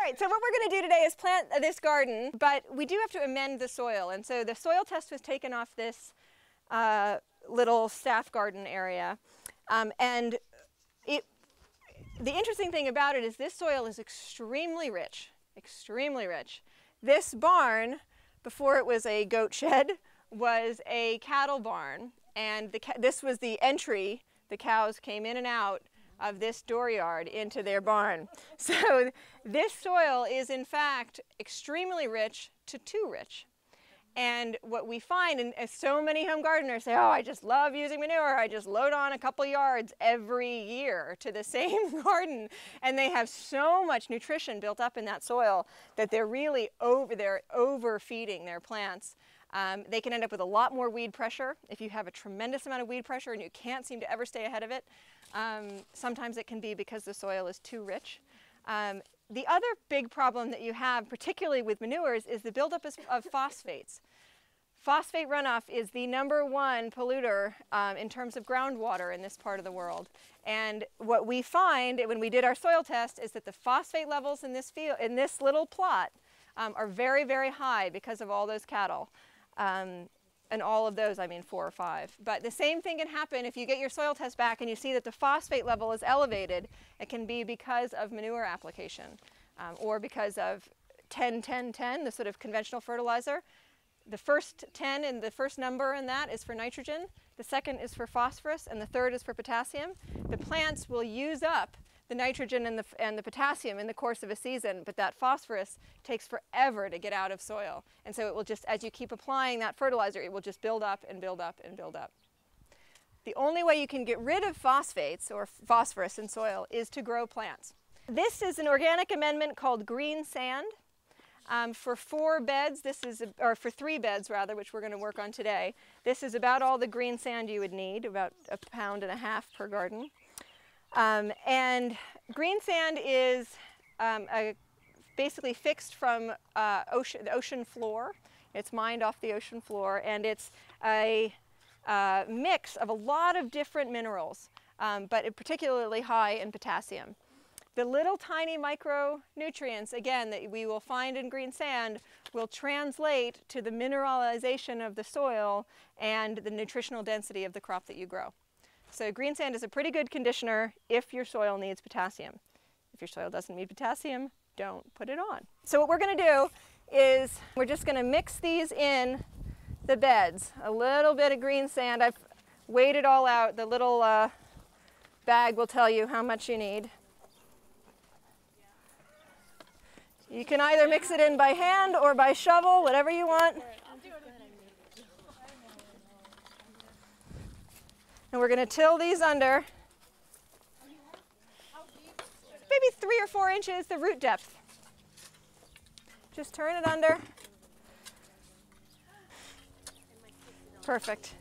right, so what we're going to do today is plant this garden, but we do have to amend the soil. And so the soil test was taken off this little staff garden area. And the interesting thing about it is this soil is extremely rich, extremely rich. This barn, before it was a goat shed, was a cattle barn. And this was the entry. The cows came in and out of this dooryard into their barn. So this soil is in fact extremely rich to too rich. And what we find, and so many home gardeners say, oh, I just love using manure. I just load on a couple yards every year to the same garden. And they have so much nutrition built up in that soil that they're really overfeeding their plants. They can end up with a lot more weed pressure. If you have a tremendous amount of weed pressure and you can't seem to ever stay ahead of it, sometimes it can be because the soil is too rich. The other big problem that you have, particularly with manures, is the buildup of phosphates. Phosphate runoff is the #1 polluter in terms of groundwater in this part of the world. And what we find when we did our soil test is that the phosphate levels in this field, in this little plot, are very, very high because of all those cattle. And all of those, I mean 4 or 5. But the same thing can happen if you get your soil test back and you see that the phosphate level is elevated. It can be because of manure application or because of 10-10-10, the sort of conventional fertilizer. The first 10 and the first number in that is for nitrogen. The second is for phosphorus, and the third is for potassium. The plants will use up the nitrogen and the potassium in the course of a season, but that phosphorus takes forever to get out of soil. And so it will just, as you keep applying that fertilizer, it will just build up and build up and build up. The only way you can get rid of phosphates or phosphorus in soil is to grow plants. This is an organic amendment called green sand. For 4 beds, or for 3 beds rather, which we're going to work on today, this is about all the green sand you would need, about 1.5 pounds per garden. And green sand is basically fixed from the ocean floor. It's mined off the ocean floor, and it's a mix of a lot of different minerals, but particularly high in potassium. The little tiny micronutrients, again, that we will find in green sand will translate to the mineralization of the soil and the nutritional density of the crop that you grow. So green sand is a pretty good conditioner if your soil needs potassium. If your soil doesn't need potassium, don't put it on. So what we're going to do is we're just going to mix these in the beds. A little bit of green sand. I've weighed it all out. The little bag will tell you how much you need. You can either mix it in by hand or by shovel, whatever you want. And we're going to till these under. Maybe 3 or 4 inches, the root depth. Just turn it under. Perfect.